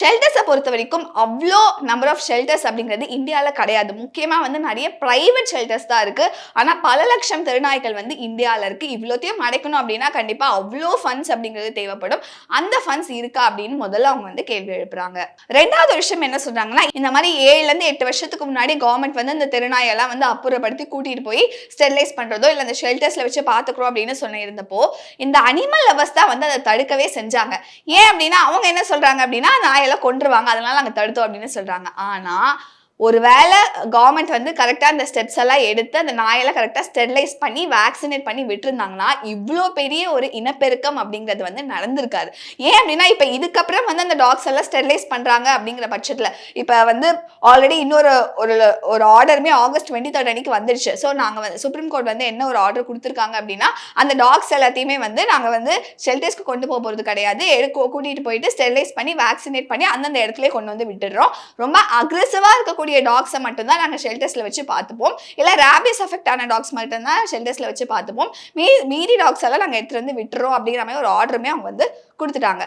ஷெல்டர்ஸை பொறுத்த வரைக்கும் அவ்வளோ நம்பர் ஆஃப் ஷெல்டர்ஸ் அப்படிங்கிறது இந்தியாவில் கிடையாது. முக்கியமாக வந்து நிறைய ப்ரைவேட் ஷெல்டர்ஸ் தான் இருக்குது. ஆனால் பல லட்சம் தெருநாய்கள் வந்து இந்தியாவில் இருக்குது. இவ்வளோத்தையும் அடைக்கணும் அப்படின்னா கண்டிப்பாக அவ்வளோ ஃபண்ட்ஸ் அப்படிங்கிறது தேவைப்படும். அந்த ஃபண்ட்ஸ் இருக்கா அப்படின்னு முதல்ல அவங்க வந்து கேள்வி எழுப்புறாங்க. ரெண்டாவது விஷயம் என்ன சொல்கிறாங்கன்னா, இந்த மாதிரி 7லேருந்து 8 வருஷத்துக்கு முன்னாடி கவர்மெண்ட் வந்து இந்த தெருநாயெல்லாம் வந்து அப்புறப்படுத்தி கூட்டிகிட்டு போய் ஸ்டெரிலைஸ் பண்ணுறதோ இல்லை அந்த ஷெல்டர்ஸில் வச்சு பார்த்துக்குறோம் அப்படின்னு சொல்லியிருந்தப்போ இந்த அனிமல் லவர்ஸ் தான் வந்து அதை தடுக்கவே செஞ்சாங்க. ஏன் அப்படின்னா அவங்க என்ன சொல்கிறாங்க அப்படின்னா நாயெல்லாம் கொன்றுவாங்க, அதனால நாங்கள் தடுத்தோம் அப்படின்னு சொல்றாங்க. ஆனா ஒருவேளை கவர்மெண்ட் வந்து கரெக்டா அந்த ஸ்டெப்ஸ் எல்லாம் எடுத்து அந்த நாயெல்லாம் கரெக்டா ஸ்டெரிலைஸ் பண்ணி வேக்சினேட் பண்ணி விட்டுருந்தாங்கன்னா இவ்வளோ பெரிய ஒரு இனப்பெருக்கம் அப்படிங்கிறது வந்து நடந்திருக்காது. ஏன் அப்படின்னா இப்ப இதுக்கப்புறம் வந்து அந்த டாக்ஸ் எல்லாம் ஸ்டெரிலைஸ் பண்றாங்க அப்படிங்கிற பட்சத்துல இப்ப வந்து ஆல்ரெடி இன்னொரு ஒரு ஆர்டருமே ஆகஸ்ட் 23 அன்னைக்கு வந்துருச்சு. ஸோ நாங்க வந்து சுப்ரீம் கோர்ட் வந்து என்ன ஒரு ஆர்டர் கொடுத்துருக்காங்க அப்படின்னா அந்த டாக்ஸ் எல்லாத்தையுமே வந்து நாங்க வந்து ஷெல்டர்ஸ்க்கு கொண்டு போறது கிடையாது, கூட்டிட்டு போயிட்டு ஸ்டெரிலைஸ் பண்ணி வேக்சினேட் பண்ணி அந்தந்த இடத்துல கொண்டு வந்து விட்டுடுறோம். ரொம்ப அக்ரெசிவா இருக்கக்கூடிய டாக்ஸை மட்டும்தான் நாங்கள் ஷெல்டர்ஸ்ல வச்சு பார்த்துப்போம். இல்லை ரேபிஸ் அஃபெக்ட் ஆன டாக்ஸ் மட்டும்தான் ஷெல்டர்ஸ்ல வச்சு பார்த்துப்போம். மீதி டாக்ஸ் எல்லாம் நாங்கள் எடுத்துட்டு வந்து விட்டுறோம் அப்படிங்கிற மாதிரி ஒரு ஆர்டருமே அவங்க வந்து கொடுத்துட்டாங்க.